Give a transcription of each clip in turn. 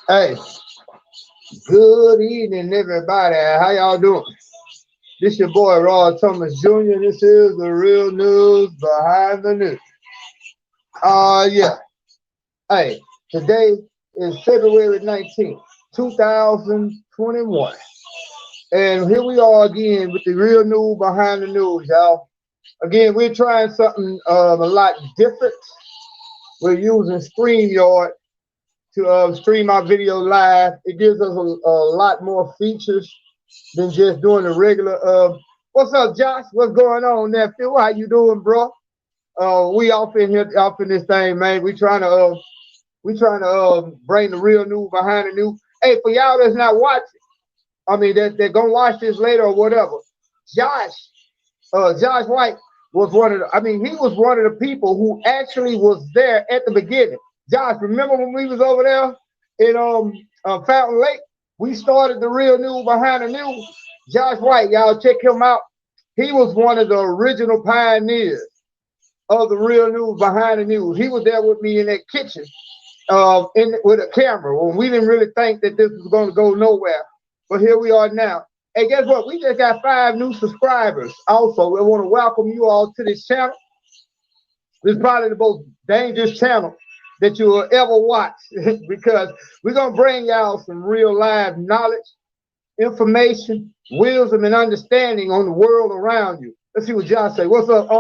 Hey, good evening, everybody. How y'all doing? This your boy, Rod Thomas Jr. This is the real news behind the news. Yeah. Hey, today is February 19th, 2021. And here we are again with the real news behind the news, y'all. Again, we're trying something a lot different. We're using StreamYard to stream our video live. It gives us a lot more features than just doing the regular. What's up, Josh? What's going on there, Phil? How you doing, bro? We off in here, off in this thing, man. We trying to bring the real news behind the news. Hey, for y'all that's not watching, I mean they're gonna watch this later or whatever. Josh, Josh White was one of the. I mean, he was one of the people who actually was there at the beginning. Josh, remember when we was over there in Fountain Lake? We started the real news behind the news. Josh White, y'all check him out. He was one of the original pioneers of the real news behind the news. He was there with me in that kitchen, with a camera when we didn't really think that this was going to go nowhere. But here we are now. Hey, guess what? We just got 5 new subscribers. Also, we want to welcome you all to this channel. This is probably the most dangerous channel that you will ever watch because we're going to bring y'all some real live knowledge, information, wisdom, and understanding on the world around you. Let's see what Josh say. What's up?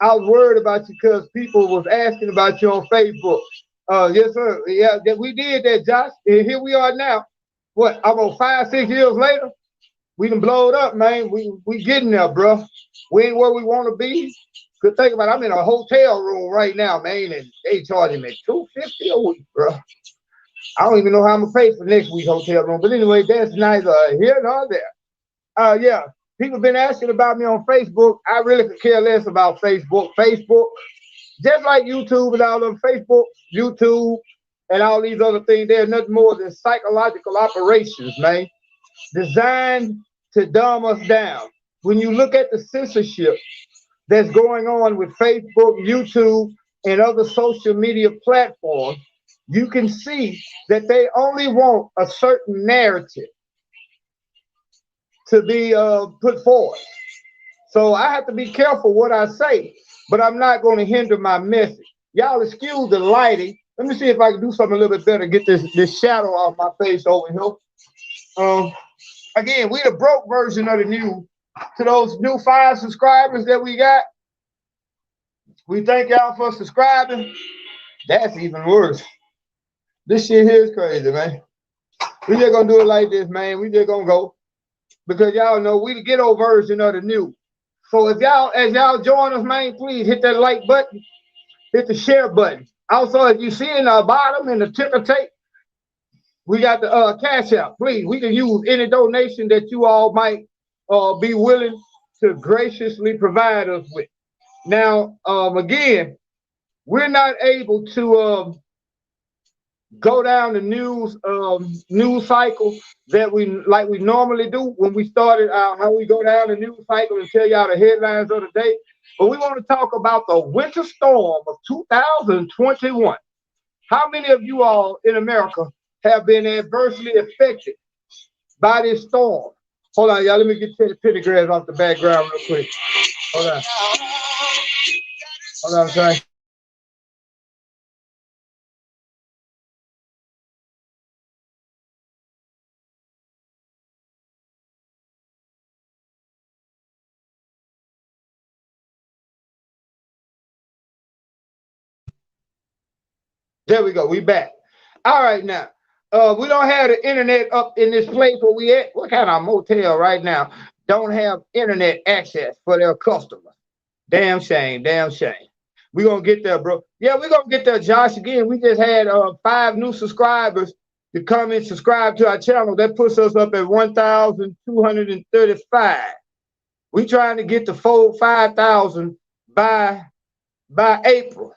I was worried about you because people was asking about you on Facebook. Yes, sir. Yeah, we did that, Josh. And here we are now. What, almost 5-6 years later? We done blowed up, man. We getting there, bro. We ain't where we want to be. Good thing about it, I'm in a hotel room right now, man, and they charging me $250 a week, bro. I don't even know how I'm gonna pay for next week's hotel room. But anyway, that's neither here nor there. Yeah. People been asking about me on Facebook. I really could care less about Facebook. Facebook, just like YouTube and all of them, Facebook, YouTube, and all these other things, they're nothing more than psychological operations, man, designed to dumb us down. When you look at the censorship that's going on with Facebook, YouTube, and other social media platforms, you can see that they only want a certain narrative to be put forward. So I have to be careful what I say, but I'm not going to hinder my message. Y'all excuse the lighting. Let me see if I can do something a little bit better, get this shadow off my face over here. Again, we the broke version of the news. To those new 5 subscribers that we got, we thank y'all for subscribing. That's even worse. This shit here is crazy, man. We just gonna do it like this, man. We just gonna go. Because y'all know we the ghetto version of the news. So if y'all, as y'all join us, man, please hit that like button, hit the share button. Also, if you see in the bottom in the ticker tape, we got the cash out. Please, we can use any donation that you all might be willing to graciously provide us with. Now, again, we're not able to go down the news cycle that we normally do when we started out, how we go down the news cycle and tell y'all the headlines of the day. But we want to talk about the winter storm of 2021. How many of you all in America have been adversely affected by this storm? Hold on, y'all. Let me get the pentagrams off the background real quick. Hold on. Hold on, sorry. There we go. We back. All right, now. We don't have the internet up in this place where we at. What kind of motel right now don't have internet access for their customers? Damn shame. Damn shame. We're going to get there, bro. Yeah, we're going to get there, Josh. Again, we just had 5 new subscribers to come and subscribe to our channel. That puts us up at 1,235. We trying to get to 5,000 by April.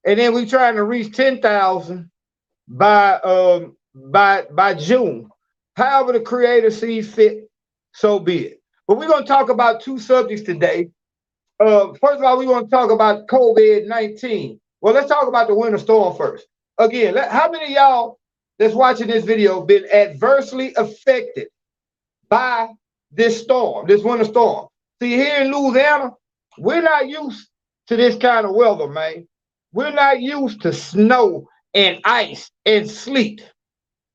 And then we trying to reach 10,000 by June. However the creator sees fit, so be it. But we're going to talk about 2 subjects today. First of all, we want to talk about COVID-19. Well, let's talk about the winter storm first. Again, how many of y'all that's watching this video been adversely affected by this storm, this winter storm? See, here in Louisiana, we're not used to this kind of weather, man. We're not used to snow and ice and sleet.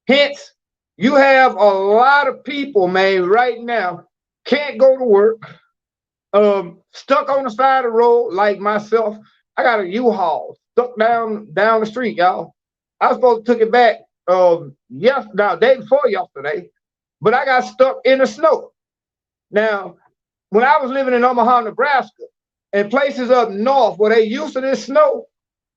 Hence, you have a lot of people, man, right now can't go to work, stuck on the side of the road like myself. I got a U-Haul stuck down the street, y'all. I was supposed to took it back day before yesterday, but I got stuck in the snow. Now, when I was living in Omaha, Nebraska, and places up north where they used to this snow,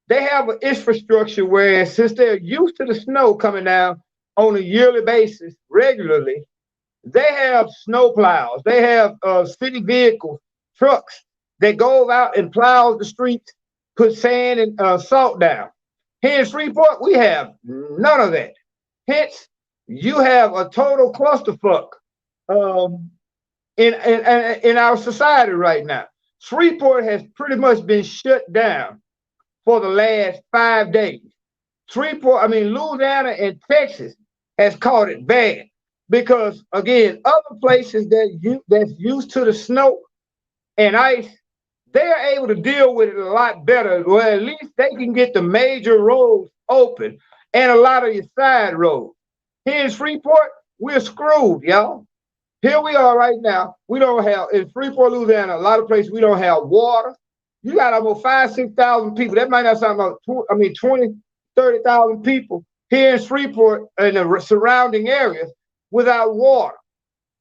they have an infrastructure where since they're used to the snow coming down on a yearly basis regularly, they have snow plows. They have city vehicles, trucks that go out and plow the streets, put sand and salt down. Here in Freeport, we have none of that. Hence, you have a total clusterfuck in our society right now. Freeport has pretty much been shut down for the last 5 days. Louisiana and Texas has caught it bad because, again, other places that's used to the snow and ice, they're able to deal with it a lot better. Well, at least they can get the major roads open and a lot of your side roads. Here in Freeport, we're screwed, y'all. Here we are right now. We don't have, in Freeport, Louisiana, a lot of places we don't have water. You got almost 5,000-6,000 people. That might not sound like 20,000-30,000 people here in Freeport and the surrounding areas without water.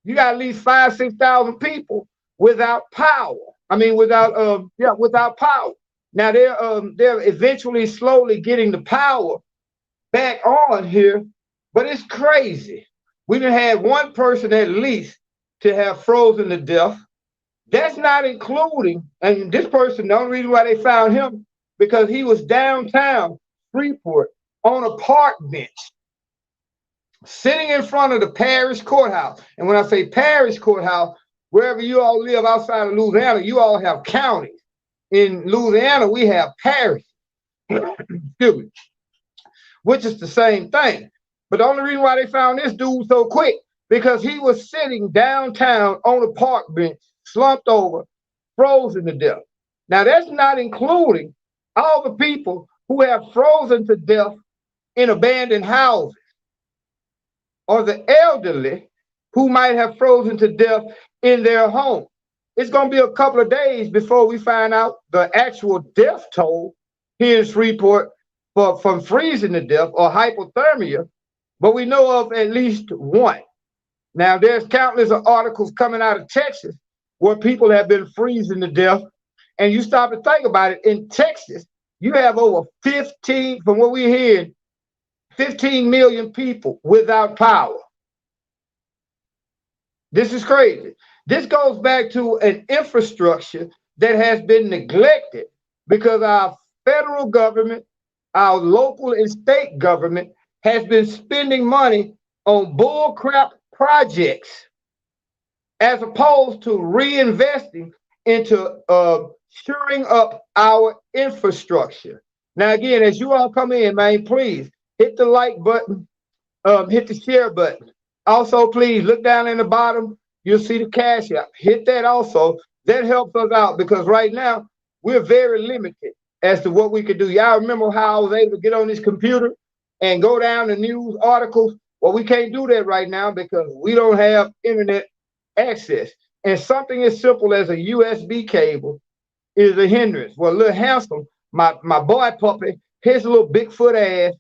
You got at least 5,000-6,000 people without power. Without power. Now they're eventually slowly getting the power back on here, but it's crazy. We done had one person at least to have frozen to death. That's not including, and this person, the only reason why they found him, because he was downtown Freeport on a park bench, sitting in front of the parish courthouse. And when I say parish courthouse, wherever you all live outside of Louisiana, you all have counties. In Louisiana, we have parishes, excuse me, which is the same thing. But the only reason why they found this dude so quick, because he was sitting downtown on a park bench, slumped over, frozen to death. Now, that's not including all the people who have frozen to death in abandoned houses, or the elderly who might have frozen to death in their home. It's going to be a couple of days before we find out the actual death toll here in Freeport from freezing to death or hypothermia, but we know of at least one. Now, there's countless of articles coming out of Texas where people have been freezing to death, and you stop and think about it, in Texas, you have over 15, from what we're hearing, 15 million people without power. This is crazy. This goes back to an infrastructure that has been neglected because our federal government, our local and state government has been spending money on bullcrap projects as opposed to reinvesting into shoring up our infrastructure. Now, again, as you all come in, man, please hit the like button, hit the share button. Also, please look down in the bottom. You'll see the Cash App. Hit that also. That helps us out because right now we're very limited as to what we could do. Y'all remember how I was able to get on this computer and go down to news articles? Well, we can't do that right now because we don't have internet access. And something as simple as a USB cable is a hindrance. Well, little Handsome, my boy puppy, his little Bigfoot ass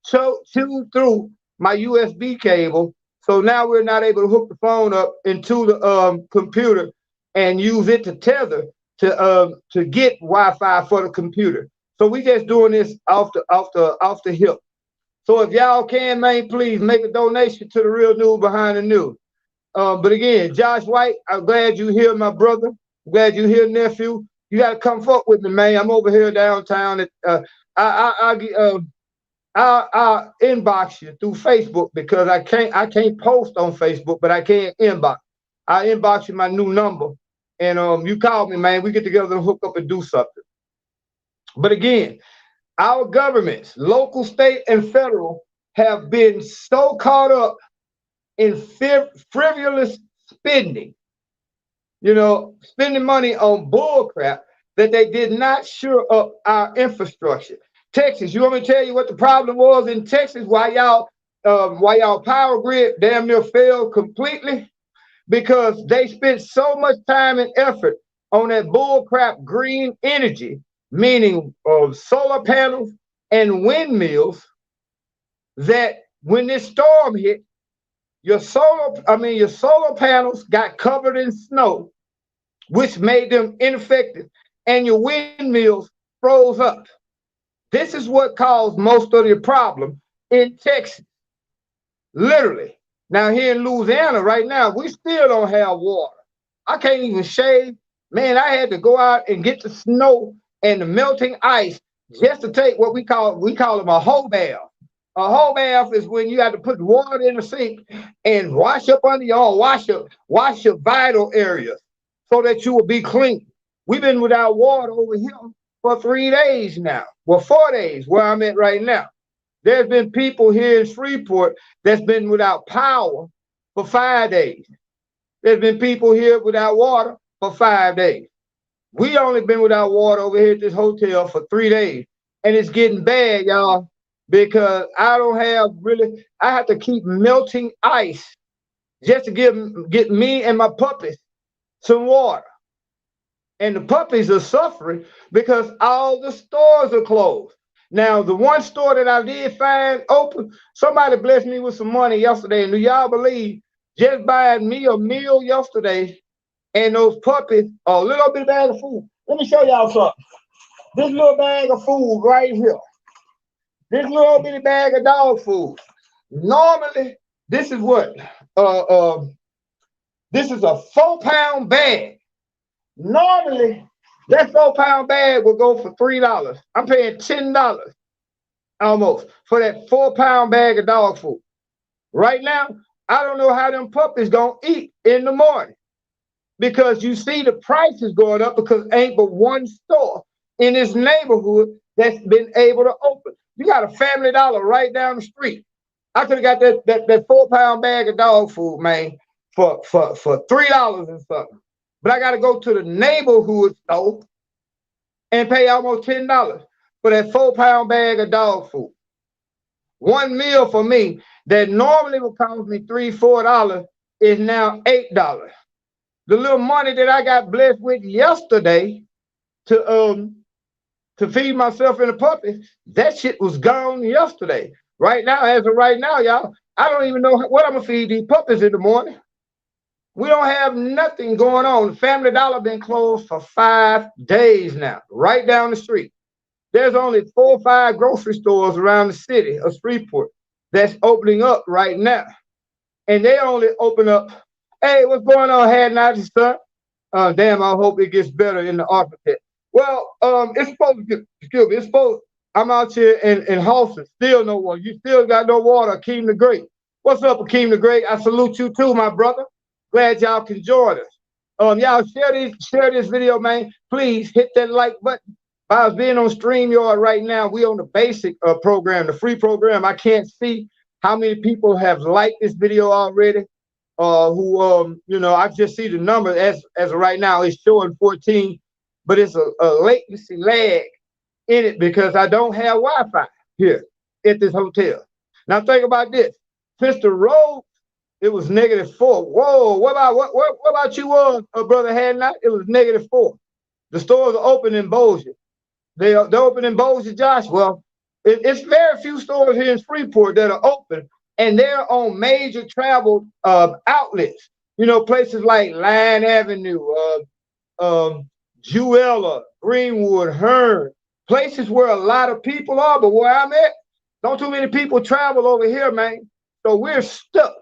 chewed through my USB cable. So now we're not able to hook the phone up into the computer and use it to tether to get Wi-Fi for the computer. So we just doing this off the hip. So if y'all can, man, please make a donation to the Real News Behind the News. But again, Josh White, I'm glad you're here, my brother. I'm glad you're here, nephew. You got to come fuck with me, man. I'm over here downtown. I'll inbox you through Facebook because I can't post on Facebook, but I can inbox. I'll inbox you my new number, and you call me, man. We get together and hook up and do something. But again, Our governments, local, state, and federal, have been so caught up in frivolous spending, spending money on bull crap that they did not shore up our infrastructure. Texas, you want me to tell you what the problem was in Texas? Why y'all power grid damn near failed completely? Because they spent so much time and effort on that bull crap green energy, meaning of solar panels and windmills, that when this storm hit, your solar panels got covered in snow, which made them ineffective, and your windmills froze up. This is what caused most of the problem in Texas, literally. Now here in Louisiana right now, we still don't have water. I can't even shave. Man, I had to go out and get the snow and the melting ice just to take what we call them a whole bath. A whole bath is when you have to put water in the sink and wash up under your arm, wash your vital areas so that you will be clean. We've been without water over here for 3 days now. Well, 4 days where I'm at right now. There's been people here in Shreveport that's been without power for 5 days. There's been people here without water for 5 days. We only been without water over here at this hotel for 3 days. And it's getting bad, y'all, because I have to keep melting ice just to get me and my puppies some water. And the puppies are suffering because all the stores are closed. Now, the one store that I did find open, somebody blessed me with some money yesterday. And do y'all believe just buying me a meal yesterday and those puppies a little bit bag of food? Let me show y'all something. This little bag of food right here. This little bitty bag of dog food. Normally, this is what? This is a 4-pound bag. Normally, that 4-pound bag will go for $3. I'm paying $10 almost for that 4-pound bag of dog food. Right now, I don't know how them puppies gonna eat in the morning because you see the prices going up because ain't but one store in this neighborhood that's been able to open. You got a Family Dollar right down the street. I could have got that 4-pound bag of dog food, man, for $3 and something. But I got to go to the neighborhood store and pay almost $10 for that 4-pound bag of dog food. One meal for me that normally would cost me $3-4 is now $8. The little money that I got blessed with yesterday to feed myself and the puppy, that shit was gone yesterday. Right now, as of right now, y'all, I don't even know what I'm gonna feed these puppies in the morning. We don't have nothing going on. Family Dollar been closed for 5 days now, right down the street. There's only 4 or 5 grocery stores around the city of Shreveport that's opening up right now. And they only open up, hey, what's going on, Had Night, son? Damn, I hope it gets better in the architect. Well, it's supposed to get, excuse me, I'm out here in Halston, still no water. You still got no water, Akeem the Great. What's up, Akeem the Great? I salute you too, my brother. Glad y'all can join us. Y'all share this video, man. Please hit that like button. By us being on StreamYard right now, we on the basic program, the free program. I can't see how many people have liked this video already. I just see the number as of right now. It's showing 14, but it's a latency lag in it because I don't have Wi-Fi here at this hotel. Now think about this. Since the road, it was -4. Whoa, what about you, brother Hadnot? It was -4. The stores are open in Bossier. They're open in Bossier, Josh. Well, it's very few stores here in Shreveport that are open, and they're on major travel outlets. You know, places like Line Avenue, Jewella, Greenwood, Hearn, places where a lot of people are. But where I'm at, don't too many people travel over here, man. So we're stuck.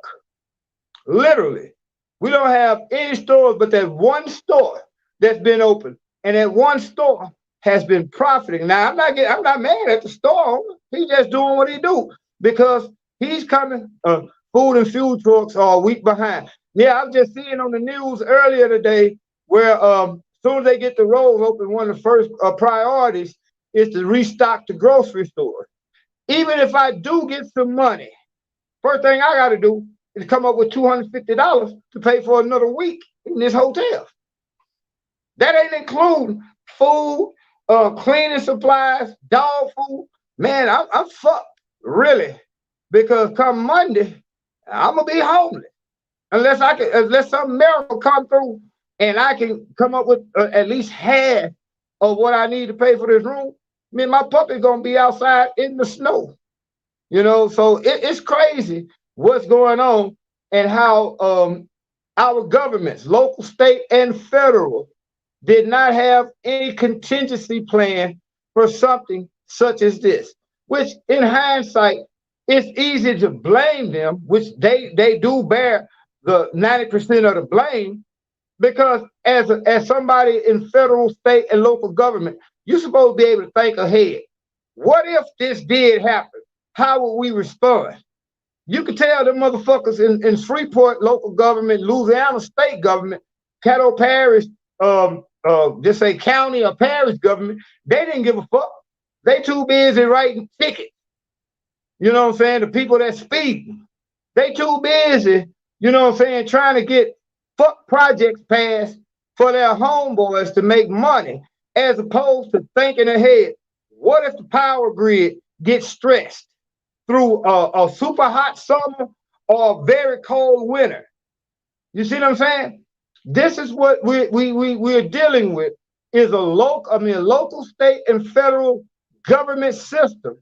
Literally, we don't have any stores but that one store that's been open, and that one store has been profiting. Now, I'm not mad at the store owner. He's just doing what he do because he's coming. Food and fuel trucks are a week behind. Yeah, I'm just seeing on the news earlier today where as soon as they get the roads open, one of the first priorities is to restock the grocery store. Even if I do get some money, first thing I got to do is come up with $250 to pay for another week in this hotel. That ain't including food, cleaning supplies, dog food. Man, I'm fucked, really, because come Monday, I'm gonna be homeless unless some miracle come through and I can come up with at least half of what I need to pay for this room. I mean, my puppy's gonna be outside in the snow, So it's crazy what's going on and how our governments, local, state, and federal, did not have any contingency plan for something such as this, which in hindsight, it's easy to blame them, which they do bear the 90% of the blame, because as somebody in federal, state, and local government, you're supposed to be able to think ahead. What if this did happen? How would we respond? You could tell them motherfuckers in Freeport local government, Louisiana state government, Caddo Parish, just say county or parish government, they didn't give a fuck. They too busy writing tickets. You know what I'm saying? The people that speed, they too busy, trying to get fuck projects passed for their homeboys to make money, as opposed to thinking ahead. What if the power grid gets stressed through a super hot summer or a very cold winter? You see what I'm saying? This is what we're dealing with, is a local, state, and federal government system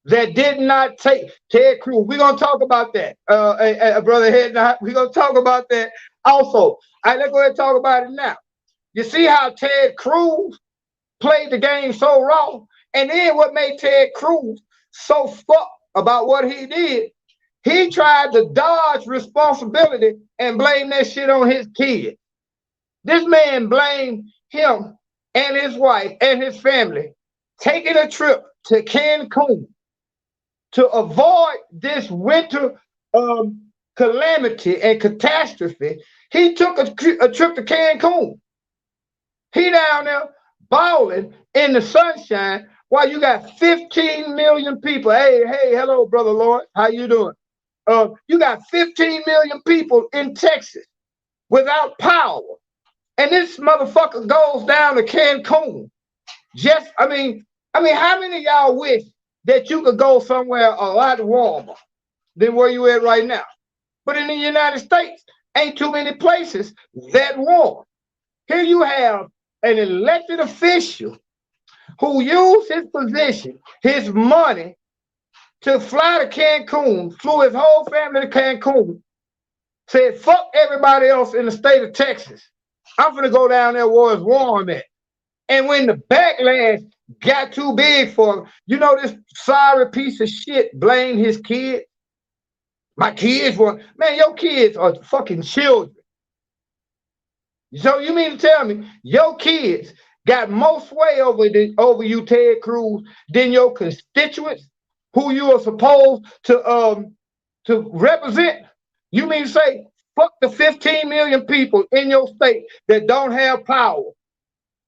that did not take Ted Cruz. We're gonna talk about that, brother Head. We're gonna talk about that also. All right, let's go ahead and talk about it now. You see how Ted Cruz played the game so wrong, and then what made Ted Cruz so fucked about what he did? He tried to dodge responsibility and blame that shit on his kid. This man blamed him and his wife and his family taking a trip to Cancun to avoid this winter calamity and catastrophe. He took a trip to Cancun. He down there balling in the sunshine while you got 15 million people. Hey, hello, brother Lord. How you doing? You got 15 million people in Texas without power. And this motherfucker goes down to Cancun. I mean, how many of y'all wish that you could go somewhere a lot warmer than where you at right now? But in the United States, ain't too many places that warm. Here you have an elected official who used his position, his money, to fly to Cancun, flew his whole family to Cancun, said, fuck everybody else in the state of Texas. I'm gonna go down there where it's warm at. And when the backlash got too big for him, this sorry piece of shit blamed his kids. My kids man, your kids are fucking children. So you mean to tell me your kids got more sway over you, Ted Cruz, than your constituents who you are supposed to represent? You mean to say, fuck the 15 million people in your state that don't have power,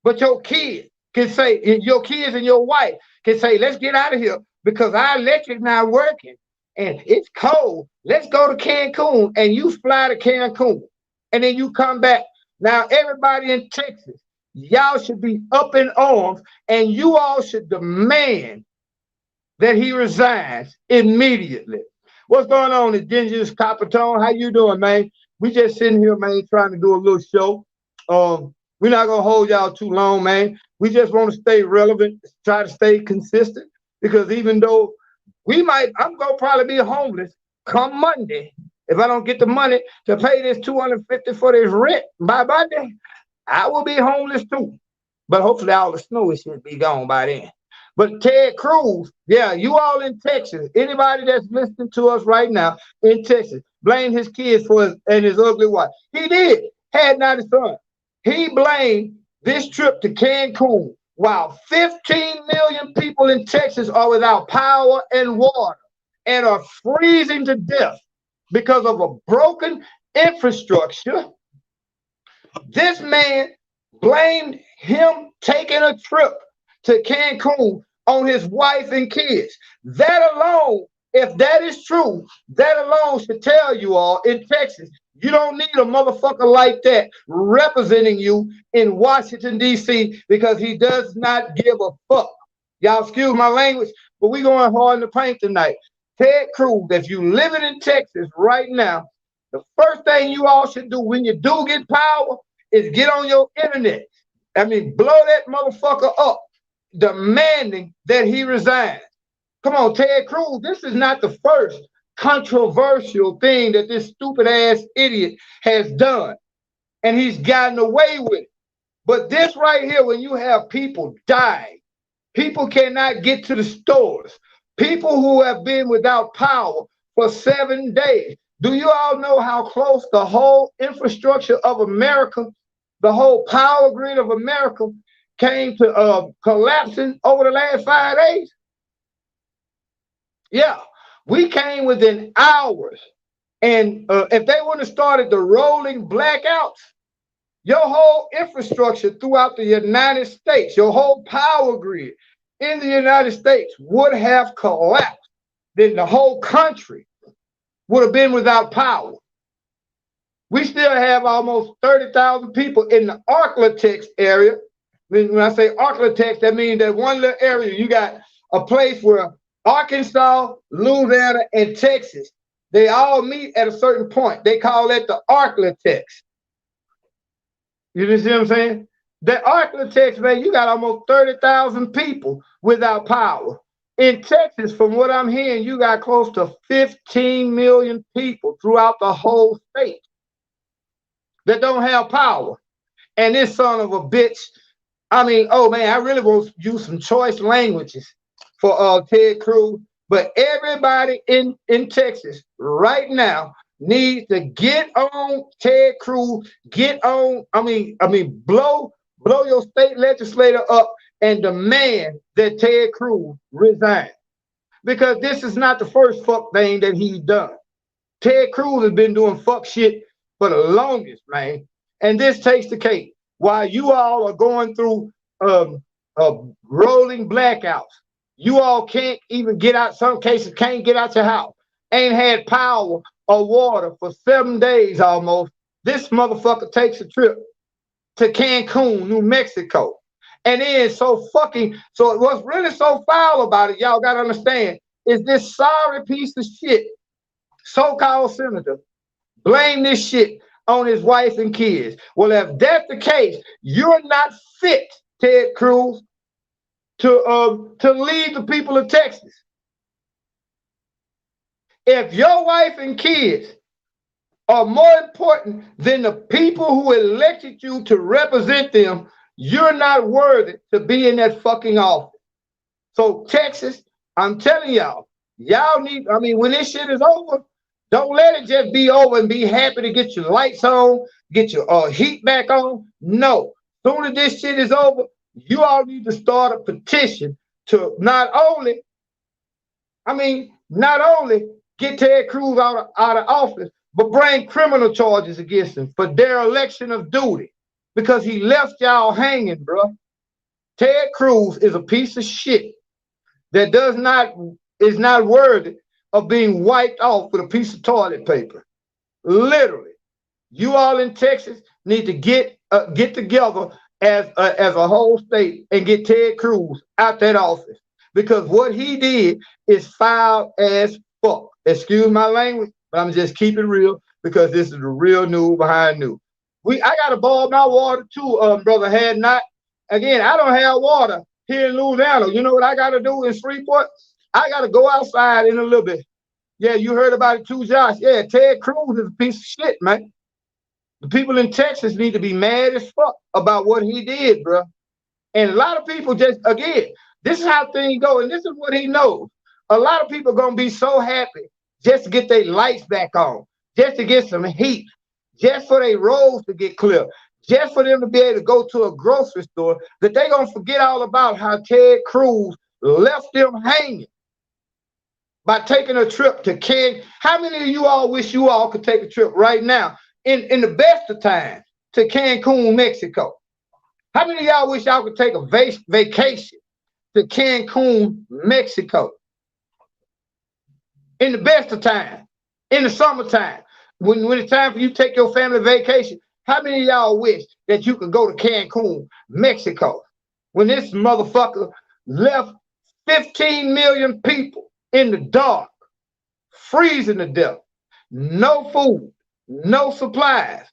but your kids can say, your kids and your wife can say, let's get out of here because our electric's not working and it's cold. Let's go to Cancun, and you fly to Cancun and then you come back. Now, everybody in Texas, y'all should be up in arms, and you all should demand that he resigns immediately. What's going on, Indigenous Coppertone? How you doing, man? We just sitting here, man, trying to do a little show. We're not gonna hold y'all too long, man. We just want to stay relevant, try to stay consistent, because even though I'm gonna probably be homeless come Monday. If I don't get the money to pay this $250 for this rent by Monday, I will be homeless too. But hopefully all the snow should be gone by then. But Ted Cruz, yeah, you all in Texas, anybody that's listening to us right now in Texas, blame his kids for his ugly wife. He did, had not his son. He blamed this trip to Cancun while 15 million people in Texas are without power and water and are freezing to death because of a broken infrastructure. This man blamed him taking a trip to Cancun on his wife and kids. That alone, if that is true, that alone should tell you all in Texas, you don't need a motherfucker like that representing you in Washington, D.C. because he does not give a fuck. Y'all excuse my language, but we going hard in the paint tonight. Ted Cruz, if you living in Texas right now, the first thing you all should do when you do get power is get on your internet. I mean, blow that motherfucker up, demanding that he resign. Come on, Ted Cruz, this is not the first controversial thing that this stupid ass idiot has done, and he's gotten away with it. But this right here, when you have people dying, people cannot get to the stores, people who have been without power for 7 days. Do you all know how close the whole infrastructure of America, the whole power grid of America came to collapsing over the last 5 days? Yeah, we came within hours. And if they wouldn't have started the rolling blackouts, your whole infrastructure throughout the United States, your whole power grid in the United States would have collapsed. Then the whole country would have been without power. We still have almost 30,000 people in the Arklatex area. When I say Arklatex, that means that one little area, you got a place where Arkansas, Louisiana, and Texas, they all meet at a certain point. They call that the Arklatex. You see what I'm saying? The Arklatex, man, you got almost 30,000 people without power. In Texas, from what I'm hearing, you got close to 15 million people throughout the whole state that don't have power. And this son of a bitch, I mean, oh man, I really want to use some choice languages for Ted Cruz, but everybody in Texas right now needs to get on Ted Cruz, get on, blow your state legislator up and demand that Ted Cruz resign. Because this is not the first fuck thing that he's done. Ted Cruz has been doing fuck shit for the longest, man. And this takes the cake. While you all are going through rolling blackouts, you all can't even get out, some cases can't get out your house, ain't had power or water for 7 days almost. This motherfucker takes a trip to Cancun, New Mexico. And then so what's really so foul about it, y'all gotta understand, is this sorry piece of shit, so-called senator, blame this shit on his wife and kids. Well, if that's the case, you're not fit, Ted Cruz, to lead the people of Texas. If your wife and kids are more important than the people who elected you to represent them, you're not worthy to be in that fucking office. So Texas, I'm telling y'all, y'all need, when this shit is over, don't let it just be over and be happy to get your lights on, get your heat back on. No, soon as this shit is over, you all need to start a petition to not only get Ted Cruz out of office, but bring criminal charges against him for dereliction of duty because he left y'all hanging, bro. Ted Cruz is a piece of shit that is not worthy of being wiped off with a piece of toilet paper. Literally, you all in Texas need to get together as a whole state and get Ted Cruz out that office because what he did is foul as fuck. Excuse my language, but I'm just keep it real because this is the real news behind news. I gotta boil my water too, brother. Had not again, I don't have water here in Louisiana. You know what I gotta do in Freeport? I gotta go outside in a little bit. Yeah, you heard about it too, Josh. Yeah, Ted Cruz is a piece of shit, man. The people in Texas need to be mad as fuck about what he did, bro. And a lot of people just, again, this is how things go, and this is what he knows. A lot of people are gonna be so happy just to get their lights back on, just to get some heat, just for their roads to get clear, just for them to be able to go to a grocery store, that they're gonna forget all about how Ted Cruz left them hanging by taking a trip to Cancun. How many of you all wish you all could take a trip right now in the best of times to Cancun, Mexico? How many of y'all wish y'all could take a vacation to Cancun, Mexico. In the best of time, in the summertime, when it's time for you to take your family vacation, how many of y'all wish that you could go to Cancun, Mexico, when this motherfucker left 15 million people in the dark, freezing to death, no food, no supplies,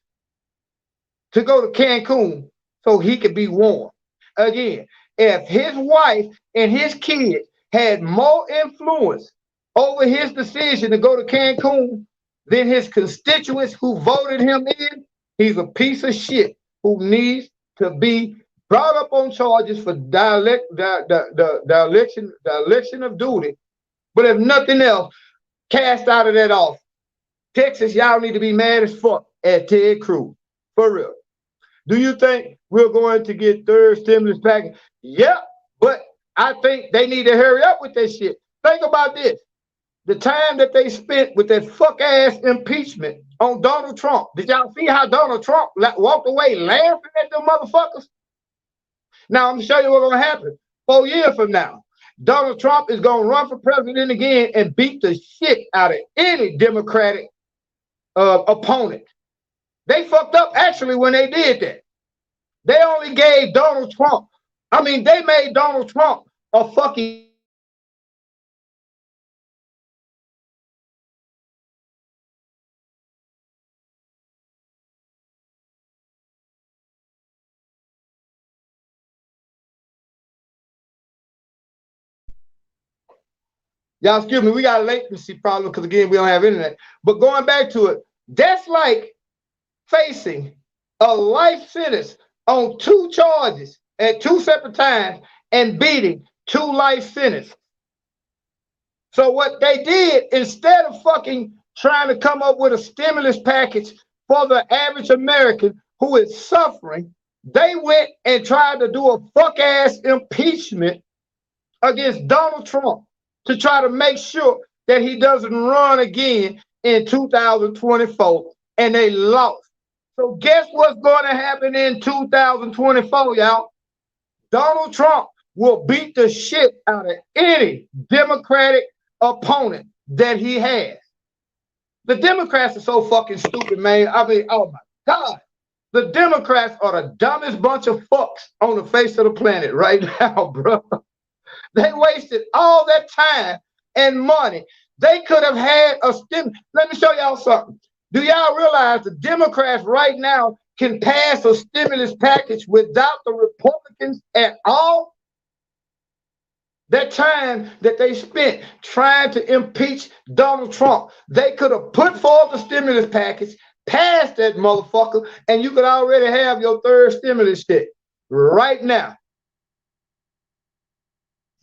to go to Cancun so he could be warm? Again, if his wife and his kids had more influence over his decision to go to Cancun than his constituents who voted him in, he's a piece of shit who needs to be brought up on charges for dereliction of duty. But if nothing else, cast out of that office. Texas, y'all need to be mad as fuck at Ted Cruz. For real. Do you think we're going to get third stimulus package? Yep, but I think they need to hurry up with that shit. Think about this. The time that they spent with that fuck-ass impeachment on Donald Trump. Did y'all see how Donald Trump walked away laughing at them motherfuckers? Now, I'm going to show you what's going to happen 4 years from now. Donald Trump is going to run for president again and beat the shit out of any Democratic opponent. They fucked up, actually, when they did that. They only gave Donald Trump, they made Donald Trump a fucking y'all, excuse me, we got a latency problem because, again, we don't have internet. But going back to it, that's like facing a life sentence on 2 charges at 2 separate times and beating 2 life sentences. So what they did, instead of fucking trying to come up with a stimulus package for the average American who is suffering, they went and tried to do a fuck-ass impeachment against Donald Trump to try to make sure that he doesn't run again in 2024, and they lost. So guess what's going to happen in 2024, y'all? Donald Trump will beat the shit out of any Democratic opponent that he has. The Democrats are so fucking stupid, man. Oh my God. The Democrats are the dumbest bunch of fucks on the face of the planet right now, bro. They wasted all that time and money. They could have had a stimulus. Let me show y'all something. Do y'all realize the Democrats right now can pass a stimulus package without the Republicans at all? That time that they spent trying to impeach Donald Trump, they could have put forth a stimulus package, passed that motherfucker, and you could already have your third stimulus check right now.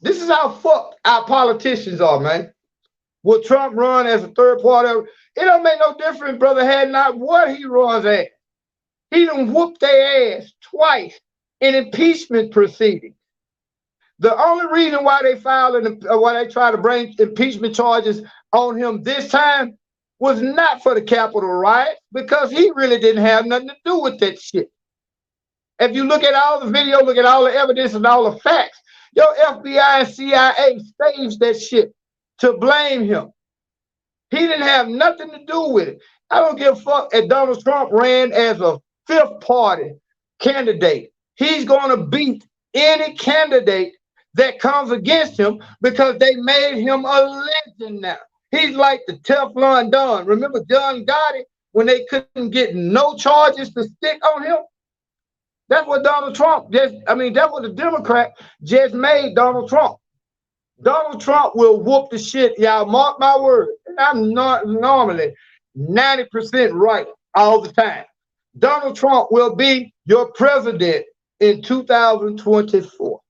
This is how fucked our politicians are, man. Will Trump run as a third party? It don't make no difference, brother, had not what he runs as. He done whooped their ass twice in impeachment proceedings. The only reason why they why they try to bring impeachment charges on him this time was not for the Capitol riot, because he really didn't have nothing to do with that shit. If you look at all the video, look at all the evidence and all the facts, your FBI and CIA staged that shit to blame him. He didn't have nothing to do with it. I don't give a fuck if Donald Trump ran as a fifth party candidate. He's going to beat any candidate that comes against him because they made him a legend now. He's like the Teflon Don. Remember John Gotti when they couldn't get no charges to stick on him? That's what Donald Trump that's what the Democrat just made Donald Trump. Donald Trump will whoop the shit. Y'all mark my word. I'm not normally 90% right all the time. Donald Trump will be your president in 2024.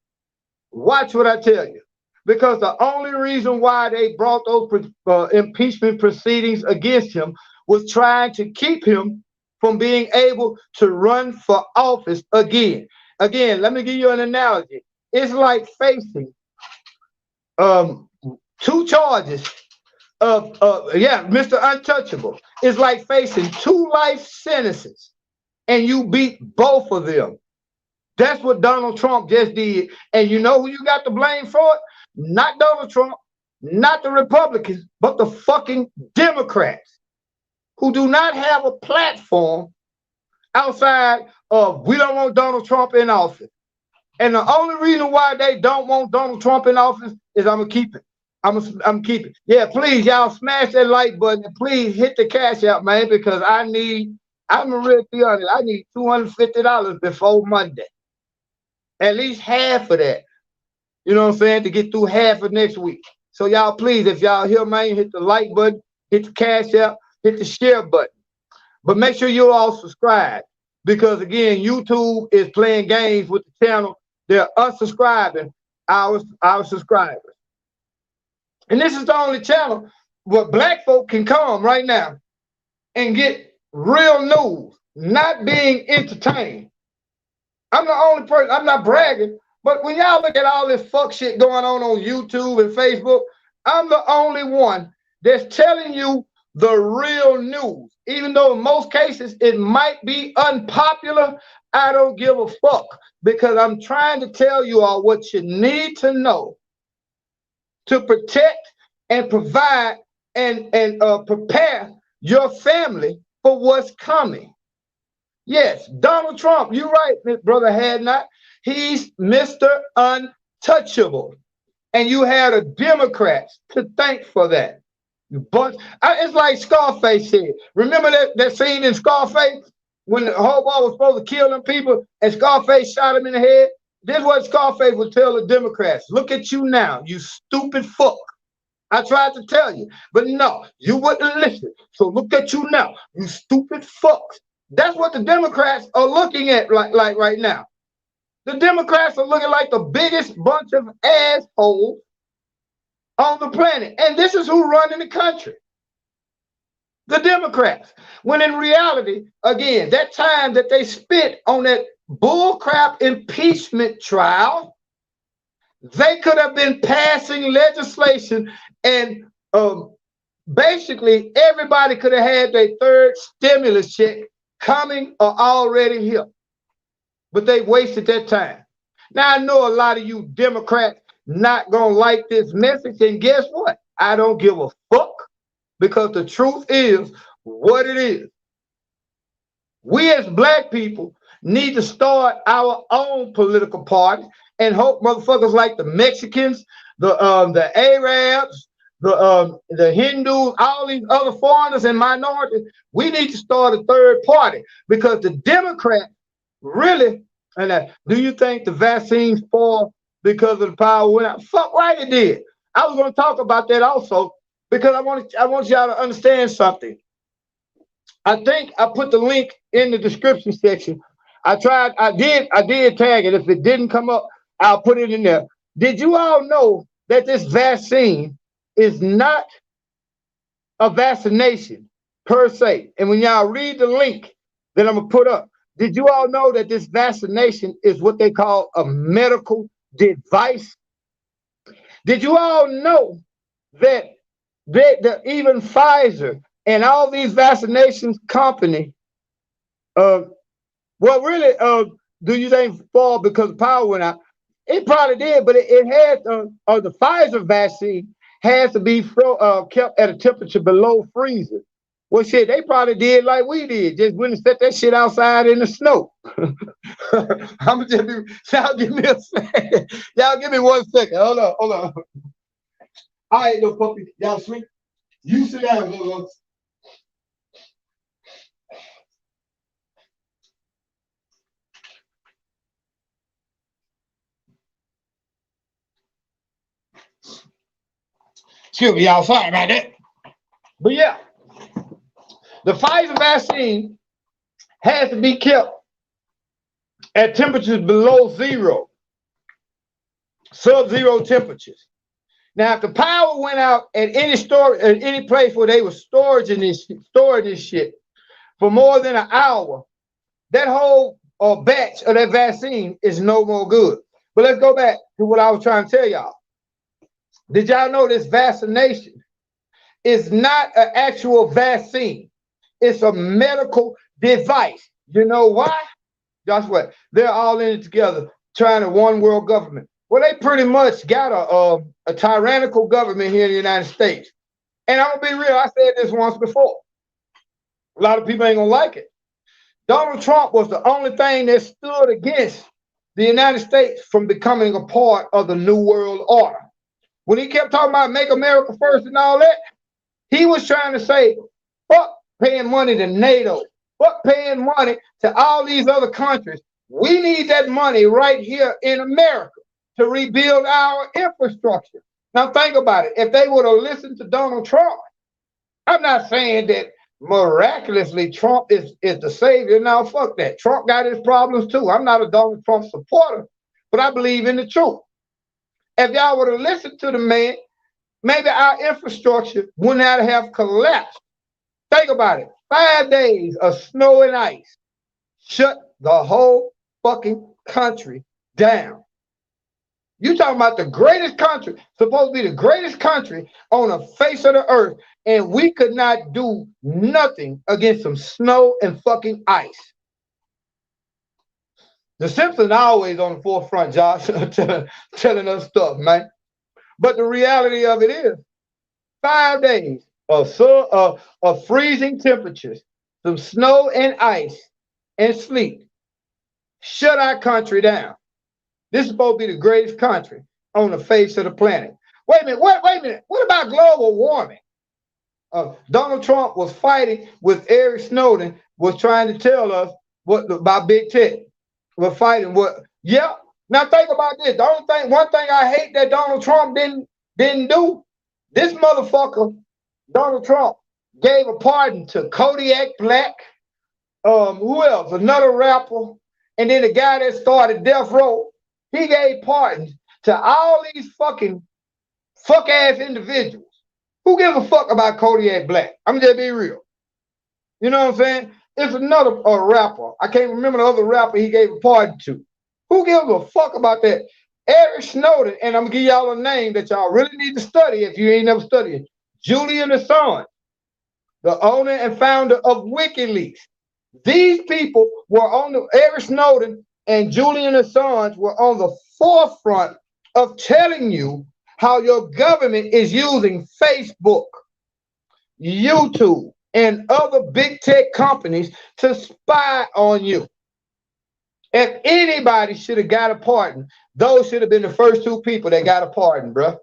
Watch what I tell you. Because the only reason why they brought those impeachment proceedings against him was trying to keep him from being able to run for office again. Again, let me give you an analogy. It's like facing 2 charges of Mr. Untouchable. It's like facing 2 life sentences and you beat both of them. That's what Donald Trump just did. And you know who you got to blame for it? Not Donald Trump, not the Republicans, but the fucking Democrats who do not have a platform outside of we don't want Donald Trump in office. And the only reason why they don't want Donald Trump in office is I'm going to keep it. I'm keep it. Yeah, please, y'all smash that like button and please hit the cash out, man, because I'm real be honest, I need $250 before Monday. At least half of that. You know what I'm saying? To get through half of next week. So y'all, please, if y'all here, man, hit the like button, hit the cash out, hit the share button. But make sure you all subscribe. Because again, YouTube is playing games with the channel. They're unsubscribing our subscribers. And this is the only channel where black folk can come right now and get real news, not being entertained. I'm the only person, I'm not bragging, but when y'all look at all this fuck shit going on YouTube and Facebook, I'm the only one that's telling you the real news. Even though in most cases it might be unpopular, I don't give a fuck because I'm trying to tell you all what you need to know to protect and provide and prepare your family for what's coming. Yes, Donald Trump, you're right, brother Hadnot. He's Mr. Untouchable. And you had a Democrats to thank for that. But it's like Scarface said. Remember that scene in Scarface when the whole ball was supposed to kill them people and Scarface shot him in the head? This is what Scarface would tell the Democrats. Look at you now, you stupid fuck. I tried to tell you, but no, you wouldn't listen. So look at you now, you stupid fucks. That's what the Democrats are looking at like right now. The Democrats are looking like the biggest bunch of assholes on the planet. And this is who running the country. The Democrats. When in reality, again, that time that they spent on that bullcrap impeachment trial, they could have been passing legislation and basically everybody could have had their third stimulus check coming or already here. But they wasted that time. Now, I know a lot of you Democrats not going to like this message. And guess what? I don't give a fuck because the truth is what it is. We as black people need to start our own political party and hope motherfuckers like the Mexicans, the Arabs, the Hindus, all these other foreigners and minorities, we need to start a third party because the Democrats really, and do you think the vaccines fall because of the power went out? Fuck right it did. I was going to talk about that also because I want y'all to understand something. I think I put the link in the description section. I did tag it. If it didn't come up, I'll put it in there. Did you all know that this vaccine is not a vaccination per se? And when y'all read the link that I'm going to put up, did you all know that this vaccination is what they call a medical device? Did you all know that even Pfizer and all these vaccinations company, do you think fall because the power went out? It probably did, but it had the Pfizer vaccine has to be kept at a temperature below freezing. Well, shit, they probably did like we did. Just went and set that shit outside in the snow. I'm just y'all give me a second. Y'all give me 1 second. Hold on. All right, little puppy. Y'all sleep. You sit down, little. Excuse me, y'all. Sorry about that. But yeah. The Pfizer vaccine has to be kept at temperatures below zero, sub-zero temperatures. Now, if the power went out at any place where they were storing this shit for more than an hour, that whole batch of that vaccine is no more good. But let's go back to what I was trying to tell y'all. Did y'all know this vaccination is not an actual vaccine? It's a medical device. You know why? Josh what? They're all in it together, trying to one world government. Well, they pretty much got a tyrannical government here in the United States. And I'm gonna be real, I said this once before. A lot of people ain't gonna like it. Donald Trump was the only thing that stood against the United States from becoming a part of the New World Order. When he kept talking about make America first and all that, he was trying to say, fuck paying money to NATO, fuck paying money to all these other countries. We need that money right here in America to rebuild our infrastructure. Now think about it. If they would have listened to Donald Trump, I'm not saying that miraculously Trump is the savior. Now fuck that. Trump got his problems too. I'm not a Donald Trump supporter, but I believe in the truth. If y'all would have listened to the man, maybe our infrastructure would not have collapsed. Think about it. 5 days of snow and ice shut the whole fucking country down. You talking about the greatest country, supposed to be the greatest country on the face of the earth, and we could not do nothing against some snow and fucking ice. The Simpsons are always on the forefront, Josh, telling us stuff, man. But the reality of it is, 5 days of freezing temperatures, some snow and ice and sleet, shut our country down. This is supposed to be the greatest country on the face of the planet. Wait a minute, wait a minute. What about global warming? Donald Trump was fighting with Eric Snowden, was trying to tell us what about big tech. We're fighting what? Yeah. Now think about this. The only thing, one thing I hate that Donald Trump didn't do. This motherfucker, Donald Trump, gave a pardon to Kodiak Black. Who else? Another rapper, and then the guy that started Death Row. He gave pardons to all these fucking fuck ass individuals. Who gives a fuck about Kodiak Black? I'm just be real. You know what I'm saying? It's another rapper. I can't remember the other rapper he gave a pardon to. Who gives a fuck about that? Eric Snowden, and I'm gonna give y'all a name that y'all really need to study if you ain't never studied it. Julian Assange, the owner and founder of WikiLeaks. These people were on Eric Snowden and Julian Assange were on the forefront of telling you how your government is using Facebook, YouTube, and other big tech companies to spy on you. If anybody should have got a pardon, those should have been the first two people that got a pardon, bro.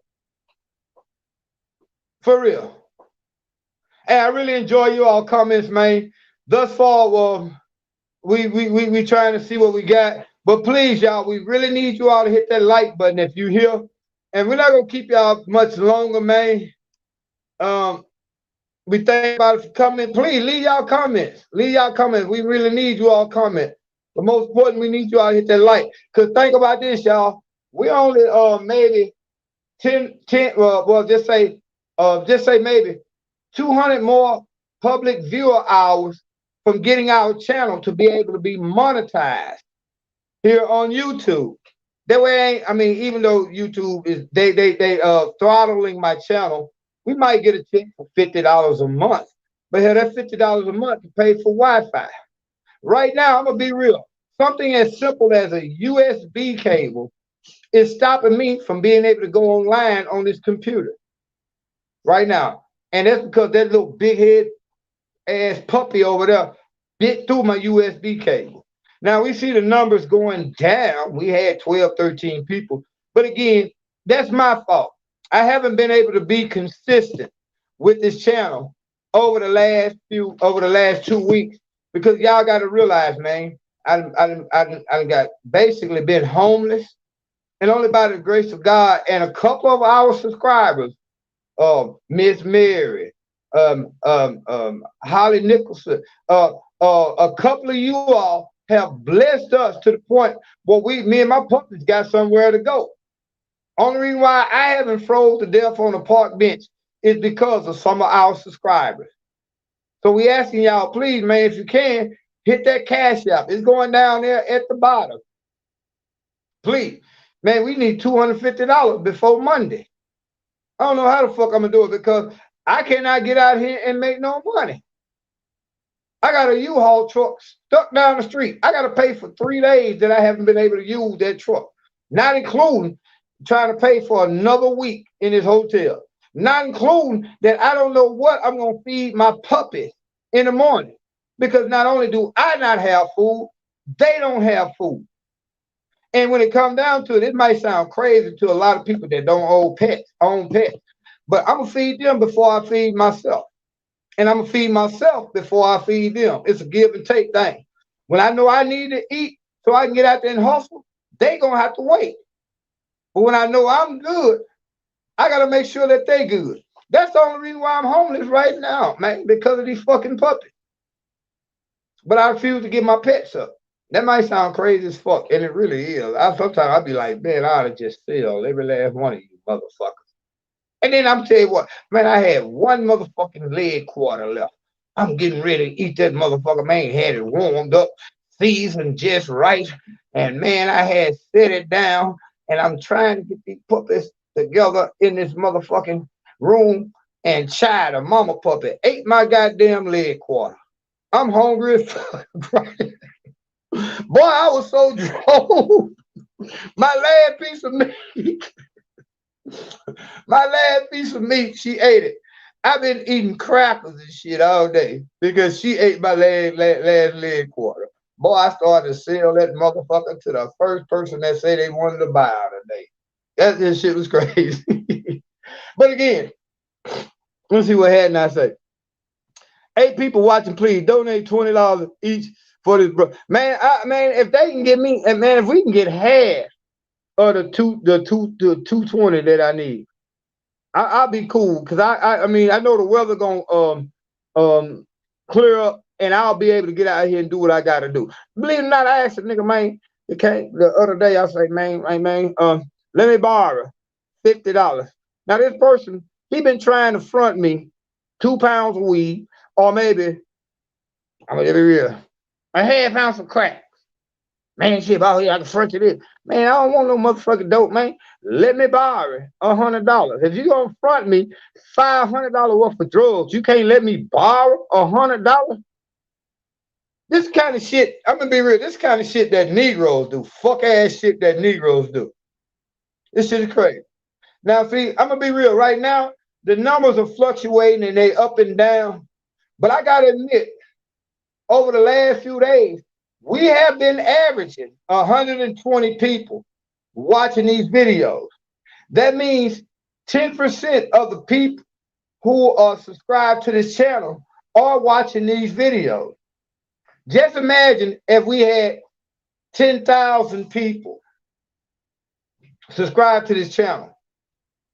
For real. And I really enjoy you all comments, man. Thus far, we trying to see what we got. But please, y'all, we really need you all to hit that like button if you here. And we're not gonna keep y'all much longer, man. We thank about it for coming. Please leave y'all comments. Leave y'all comments. We really need you all comment. But most important, we need you all to hit that like. Because think about this, y'all. We only maybe 10, well, just say maybe 200 more public viewer hours from getting our channel to be able to be monetized here on YouTube. That way, I mean, even though YouTube is they throttling my channel, we might get a check for $50 a month. But hell, that $50 a month to pay for Wi-Fi. Right now, I'm gonna be real. Something as simple as a USB cable is stopping me from being able to go online on this computer right now. And that's because that little big head ass puppy over there bit through my USB cable. Now we see the numbers going down. We had 12, 13 people. But again, that's my fault. I haven't been able to be consistent with this channel over the last 2 weeks because y'all got to realize, man, I got basically been homeless, and only by the grace of God and a couple of our subscribers, Miss Mary, Holly Nicholson, a couple of you all have blessed us to the point where me and my puppies got somewhere to go. Only reason why I haven't froze to death on a park bench is because of some of our subscribers. So we asking y'all, please, man, if you can, hit that cash app. It's going down there at the bottom. Please. Man, we need $250 before Monday. I don't know how the fuck I'm going to do it because I cannot get out here and make no money. I got a U-Haul truck stuck down the street. I got to pay for 3 days that I haven't been able to use that truck, not including trying to pay for another week in this hotel, not including that I don't know what I'm going to feed my puppy in the morning because not only do I not have food, they don't have food. And when it comes down to it, it might sound crazy to a lot of people that don't own pets, but I'm going to feed them before I feed myself. And I'm gonna feed myself before I feed them. It's a give and take thing. When I know I need to eat so I can get out there and hustle, they gonna have to wait. But when I know I'm good, I gotta make sure that they good. That's the only reason why I'm homeless right now, man, because of these fucking puppies. But I refuse to give my pets up. That might sound crazy as fuck, and it really is. Sometimes I be like, man, I ought to just sell every last one of you motherfuckers. And then I'm tell you what, man, I had one motherfucking leg quarter left. I'm getting ready to eat that motherfucker. Man, had it warmed up, seasoned just right. And man, I had set it down and I'm trying to get these puppies together in this motherfucking room. And child, a mama puppy ate my goddamn leg quarter. I'm hungry as fuck. Boy, I was so drunk. My last piece of meat. My last piece of meat, she ate it. I've been eating crackers and shit all day because she ate my last leg quarter. Boy, I started to sell that motherfucker to the first person that said they wanted to buy her today. This shit was crazy. But again, let's see what hadn't I say. 8 people watching, please donate $20 each for this, bro. Man, if they can get me, and man, if we can get half of the 220 that I need, I'll be cool because I mean I know the weather gonna clear up and I'll be able to get out here and do what I gotta do. Believe it or not, I asked a nigga, man, the other day I say, man, let me borrow $50. Now this person, he been trying to front me 2 pounds of weed or maybe I'm gonna be real, a half ounce of crack. Man, shit, out here I can front you this. Man, I don't want no motherfucking dope, man. Let me borrow $100. If you gonna front me $500 worth of drugs, you can't let me borrow $100. This kind of shit, I'm gonna be real. This kind of shit that Negroes do, fuck ass shit that Negroes do. This shit is crazy. Now, see, I'm gonna be real. Right now, the numbers are fluctuating and they up and down. But I gotta admit, over the last few days, we have been averaging 120 people watching these videos. That means 10% of the people who are subscribed to this channel are watching these videos. Just imagine if we had 10,000 people subscribe to this channel.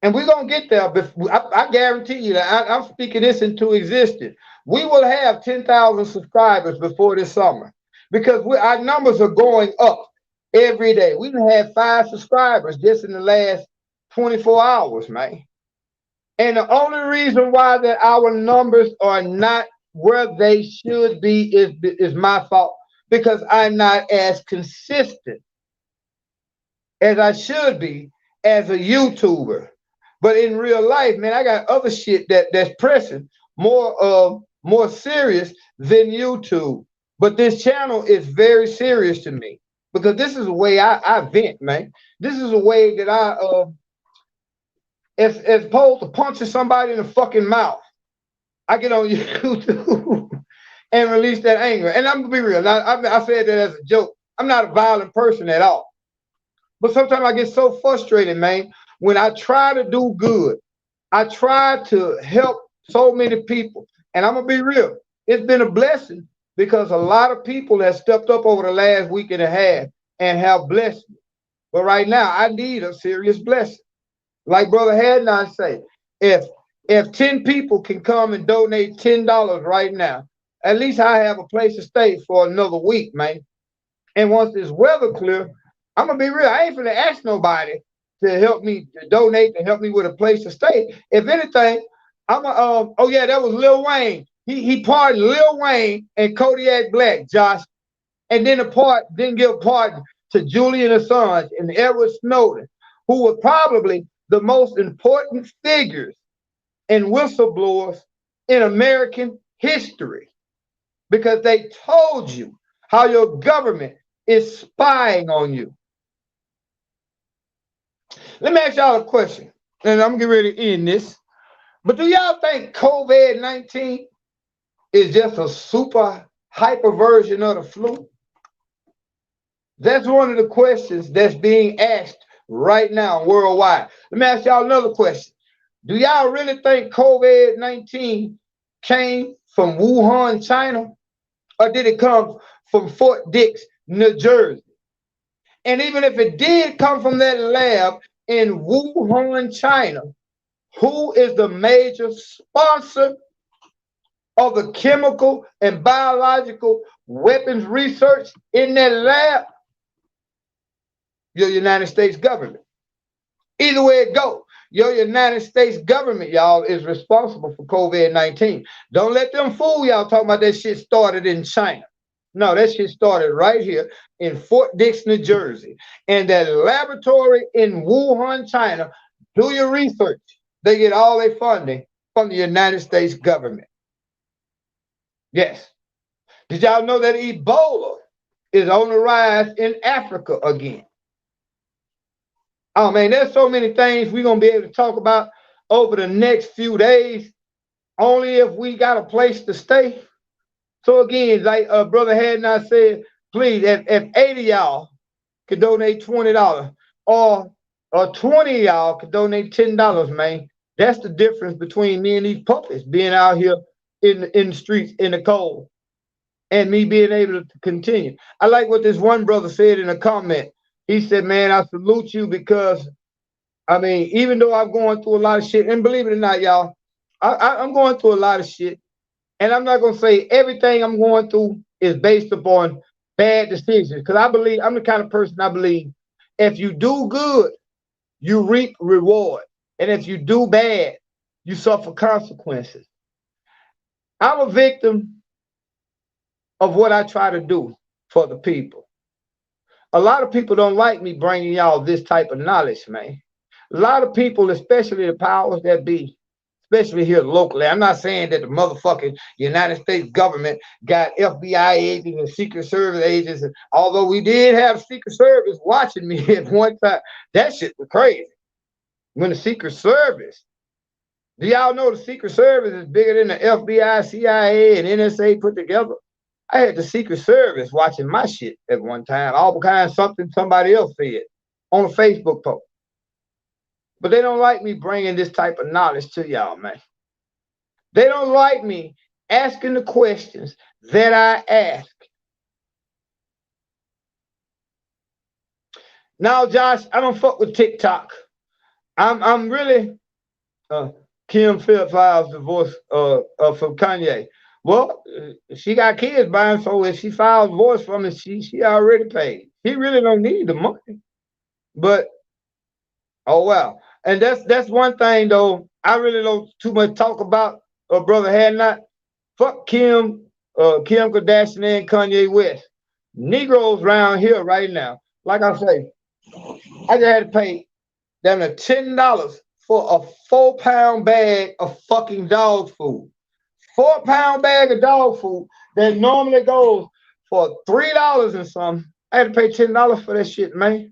And we're going to get there. I guarantee you that I'm speaking this into existence. We will have 10,000 subscribers before this summer because our numbers are going up every day. We've had 5 subscribers just in the last 24 hours, man. And the only reason why that our numbers are not where they should be is my fault because I'm not as consistent as I should be as a YouTuber. But in real life, man, I got other shit that's pressing, more serious than YouTube. But this channel is very serious to me because this is a way I vent, man. This is a way that I as opposed to punching somebody in the fucking mouth, I get on YouTube and release that anger. And I'm gonna be real. Now, I said that as a joke. I'm not a violent person at all. But sometimes I get so frustrated, man, when I try to do good. I try to help so many people. And I'm going to be real. It's been a blessing because a lot of people have stepped up over the last week and a half and have blessed me. But right now, I need a serious blessing. Like Brother Hadnot say, if 10 people can come and donate $10 right now, at least I have a place to stay for another week, man. And once this weather clear, I'm gonna be real. I ain't finna ask nobody to help me to donate to help me with a place to stay. If anything, I'm oh yeah, that was Lil Wayne. He pardoned Lil Wayne and Kodiak Black, Josh, and then give pardon to Julian Assange and Edward Snowden, who were probably the most important figures and whistleblowers in American history. because they told you how your government is spying on you. Let me ask y'all a question, and I'm getting ready to end this. But do y'all think COVID-19 is just a super hyper version of the flu? That's one of the questions that's being asked right now worldwide. Let me ask y'all another question. Do y'all really think COVID-19 came from Wuhan, China? Or did it come from Fort Dix, New Jersey? And even if it did come from that lab in Wuhan, China, who is the major sponsor of the chemical and biological weapons research in that lab? Your United States government. Either way it goes, your United States government, y'all, is responsible for COVID-19. Don't let them fool y'all talking about that shit started in China. No, that shit started right here in Fort Dix, New Jersey. And that laboratory in Wuhan, China, do your research. They get all their funding from the United States government. Yes. Did y'all know that Ebola is on the rise in Africa again? Oh man, there's so many things we're gonna be able to talk about over the next few days, only if we got a place to stay. So again, like Brother Hadnot said, please, if 80 y'all could donate $20 or 20 y'all could donate $10, man, that's the difference between me and these puppets being out here in the streets in the cold and me being able to continue. I like what this one brother said in a comment. He said, man, I salute you because, I mean, even though I'm going through a lot of shit, and believe it or not, y'all, I'm going through a lot of shit. And I'm not going to say everything I'm going through is based upon bad decisions. Because I believe, I'm the kind of person I believe, if you do good, you reap reward. And if you do bad, you suffer consequences. I'm a victim of what I try to do for the people. A lot of people don't like me bringing y'all this type of knowledge, man. A lot of people, especially the powers that be, especially here locally. I'm not saying that the motherfucking United States government got FBI agents and Secret Service agents. And although we did have Secret Service watching me at one time, that shit was crazy. When the Secret Service, do y'all know the Secret Service is bigger than the FBI, CIA, and NSA put together? I had the Secret Service watching my shit at one time, all kind of something somebody else said on a Facebook post. But they don't like me bringing this type of knowledge to y'all, man. They don't like me asking the questions that I ask. Now, Josh, I don't fuck with TikTok. I'm really Kim Phillips files divorce from Kanye. Well, she got kids by him, so if she files divorce from him, she already paid. He really don't need the money. But oh well. And that's one thing though. I really don't too much talk about Brother Hadnot. Fuck Kim Kardashian and Kanye West. Negroes around here right now. Like I say, I just had to pay them $10 for a 4-pound bag of fucking dog food. 4-pound bag of dog food that normally goes for $3 and something. I had to pay $10 for that shit, man.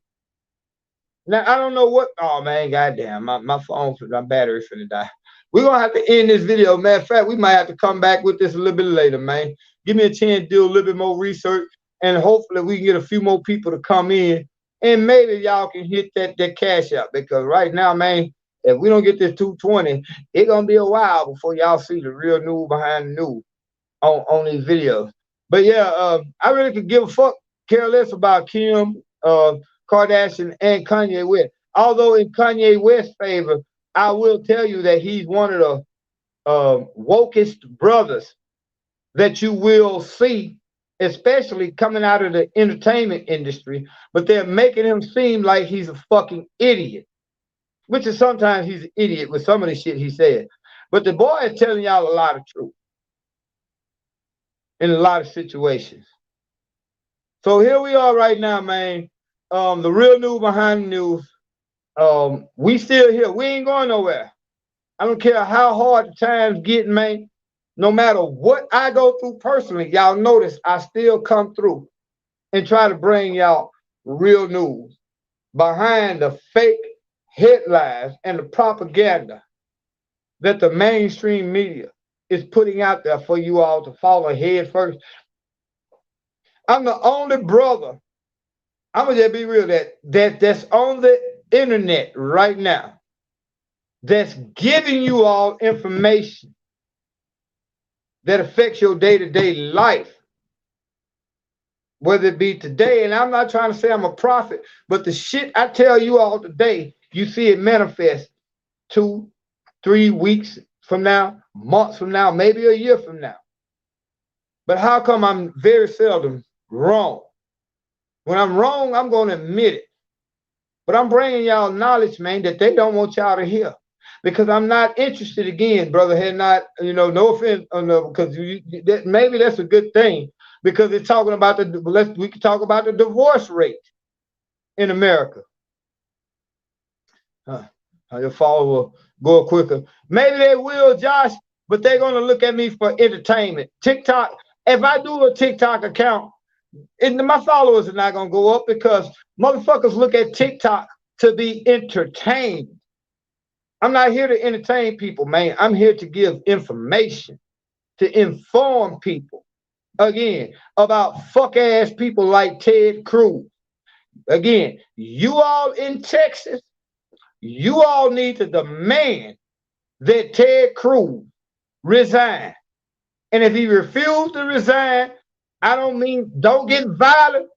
Now I don't know what. Oh man, goddamn, my phone, my battery finna die. We're gonna have to end this video. Matter of fact, we might have to come back with this a little bit later, man. Give me a chance to do a little bit more research, and hopefully we can get a few more people to come in, and maybe y'all can hit that cash out, because right now, man, if we don't get this 220, it's gonna be a while before y'all see the real news behind the news on these videos. But yeah, I really could give a fuck, care less about Kim Kardashian and Kanye West. Although in Kanye West's favor, I will tell you that he's one of the wokest brothers that you will see, especially coming out of the entertainment industry. But they're making him seem like he's a fucking idiot, which is sometimes he's an idiot with some of the shit he said. But the boy is telling y'all a lot of truth in a lot of situations. So here we are right now, man. The real news behind the news. We still here. We ain't going nowhere. I don't care how hard the times get, man. no matter what I go through personally, y'all notice I still come through and try to bring y'all real news behind the fake headlines and the propaganda that the mainstream media is putting out there for you all to follow head first. I'm the only brother, I'm gonna just be real, that's on the internet right now that's giving you all information that affects your day-to-day life, whether it be today. And I'm not trying to say I'm a prophet, but the shit I tell you all today, you see it manifest 2, 3 weeks from now, months from now, maybe a year from now. But how come I'm very seldom wrong? When I'm wrong, I'm going to admit it. But I'm bringing y'all knowledge, man, that they don't want y'all to hear. Because I'm not interested, again, brother, had not, no offense, because maybe that's a good thing, because it's talking about we can talk about the divorce rate in America. Your follower go quicker. Maybe they will, Josh, but they're going to look at me for entertainment. TikTok, if I do a TikTok account, my followers are not going to go up, because motherfuckers look at TikTok to be entertained. I'm not here to entertain people, man. I'm here to give information, to inform people, again, about fuck-ass people like Ted Cruz. Again, you all in Texas, you all need to demand that Ted Cruz resign. And if he refused to resign, I don't mean don't get violent,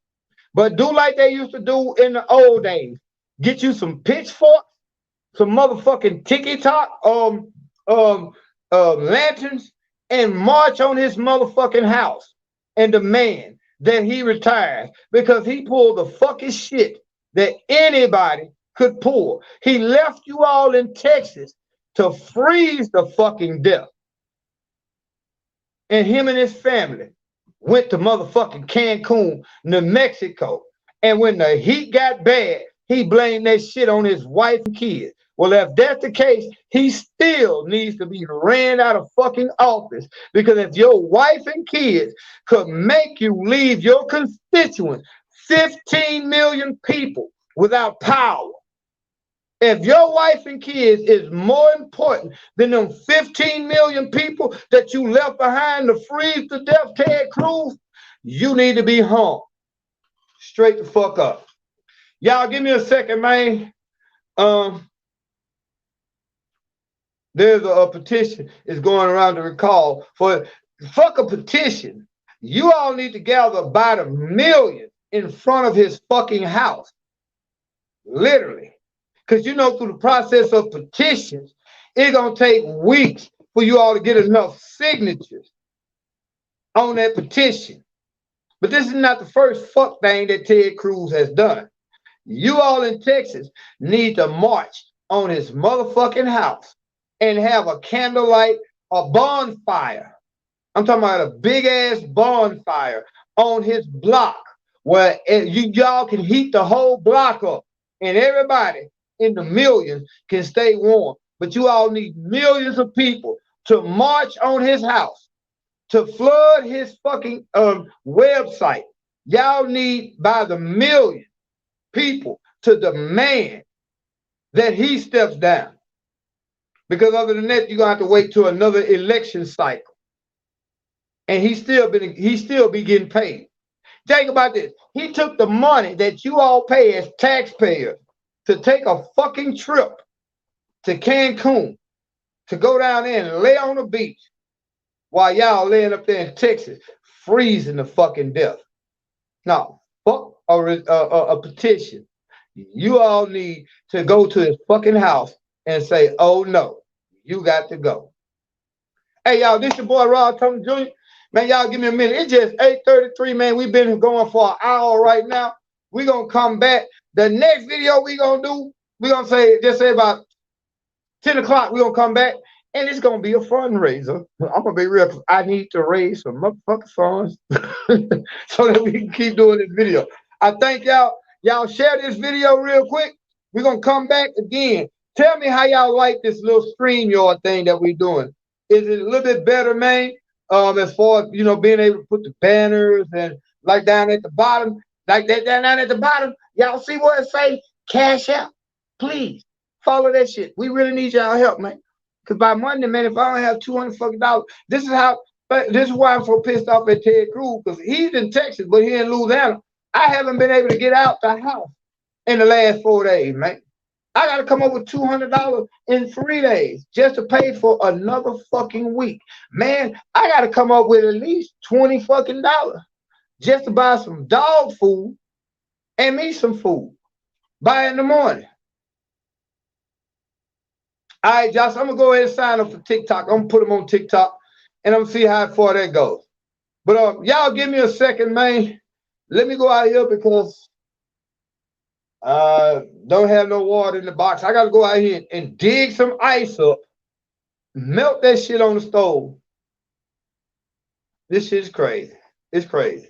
but do like they used to do in the old days. Get you some pitchforks, some motherfucking TikTok lanterns, and march on his motherfucking house and demand that he retires, because he pulled the fucking shit that anybody could pull. He left you all in Texas to freeze the fucking death. And him and his family went to motherfucking Cancun, New Mexico. And when the heat got bad, he blamed that shit on his wife and kids. Well, if that's the case, he still needs to be ran out of fucking office, because if your wife and kids could make you leave your constituents, 15 million people without power, if your wife and kids is more important than them 15 million people that you left behind to freeze to death, Ted Cruz, you need to be hung. Straight the fuck up. Y'all give me a second, man. There's a petition is going around to recall for fuck a petition. You all need to gather about 1 million in front of his fucking house. Literally. Because through the process of petitions, it's going to take weeks for you all to get enough signatures on that petition. But this is not the first fuck thing that Ted Cruz has done. You all in Texas need to march on his motherfucking house and have a candlelight, a bonfire. I'm talking about a big ass bonfire on his block where y'all can heat the whole block up, and everybody in the millions can stay warm. But you all need millions of people to march on his house, to flood his fucking website. Y'all need by the million people to demand that he steps down. Because other than that, you're gonna have to wait till another election cycle. And he still be getting paid. Think about this. He took the money that you all pay as taxpayers to take a fucking trip to Cancun, to go down there and lay on the beach while y'all laying up there in Texas, freezing the fucking death. Now, fuck a petition. You all need to go to his fucking house and say, oh no, you got to go. Hey, y'all, this your boy Rod Thomas Jr. Man, y'all give me a minute. It's just 8:33, man. We've been going for an hour right now. We're going to come back. The next video we're going to do, we're going to say about 10 o'clock, we're going to come back, and it's going to be a fundraiser. I'm going to be real. I need to raise some motherfucking funds so that we can keep doing this video. I thank y'all. Y'all share this video real quick. We're going to come back again. Tell me how y'all like this little StreamYard thing that we're doing. is it a little bit better, man? As far as being able to put the banners and like down at the bottom, like that down at the bottom. Y'all see what it say? Cash out. Please follow that shit. We really need y'all help, man. Cause by Monday, man, if I don't have $200 this is how. This is why I'm so pissed off at Ted Cruz, because he's in Texas, but he in Louisiana. I haven't been able to get out the house in the last 4 days, man. I got to come up with $200 in 3 days just to pay for another fucking week. Man, I got to come up with at least $20 fucking just to buy some dog food and me some food. Buy it in the morning. All right, Josh, I'm going to go ahead and sign up for TikTok. I'm going to put them on TikTok, and I'm going to see how far that goes. But y'all give me a second, man. Let me go out here because don't have no water in the box. I got to go out here and dig some ice up, melt that shit on the stove. This shit's crazy. It's crazy.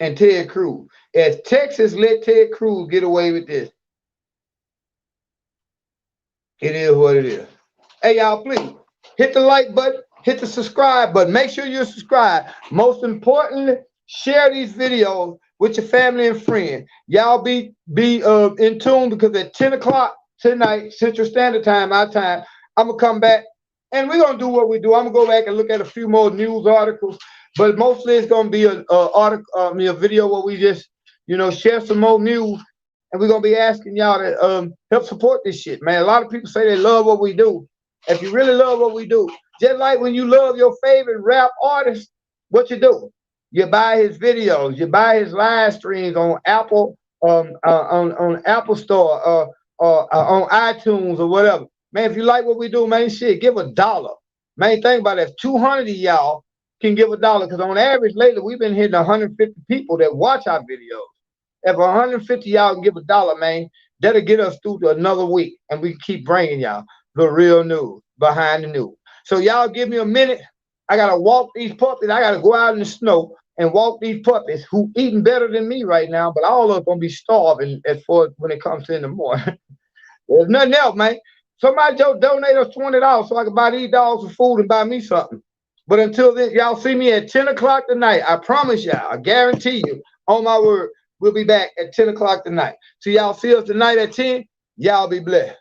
And Ted Cruz. As Texas let Ted Cruz get away with this, it is what it is. Hey, y'all, please hit the like button, hit the subscribe button. Make sure you're subscribed. Most importantly, share these videos with your family and friends. Y'all be in tune, because at 10 o'clock tonight, Central Standard Time, our time, I'm going to come back and we're going to do what we do. I'm going to go back and look at a few more news articles, but mostly it's going to be a video where we just, share some more news. And we're going to be asking y'all to help support this shit, man. A lot of people say they love what we do. If you really love what we do, just like when you love your favorite rap artist, what you do? You buy his videos, you buy his live streams on Apple, on Apple Store, or on iTunes or whatever. Man, if you like what we do, man, shit, give $1. Man, think about it. If 200 of y'all can give $1, because on average lately we've been hitting 150 people that watch our videos. If 150 y'all can give $1, man, that'll get us through to another week, and we keep bringing y'all the real news behind the news. So y'all give me a minute. I gotta walk these puppies. I gotta go out in the snow and walk these puppies who eating better than me right now, but all of them gonna be starving as far as when it comes to in the morning. There's nothing else, man. Somebody just donate us $20 so I can buy these dogs some food and buy me something. But until then, y'all see me at 10 o'clock tonight. I promise y'all, I guarantee you, on my word, we'll be back at 10 o'clock tonight. So y'all see us tonight at 10. Y'all be blessed.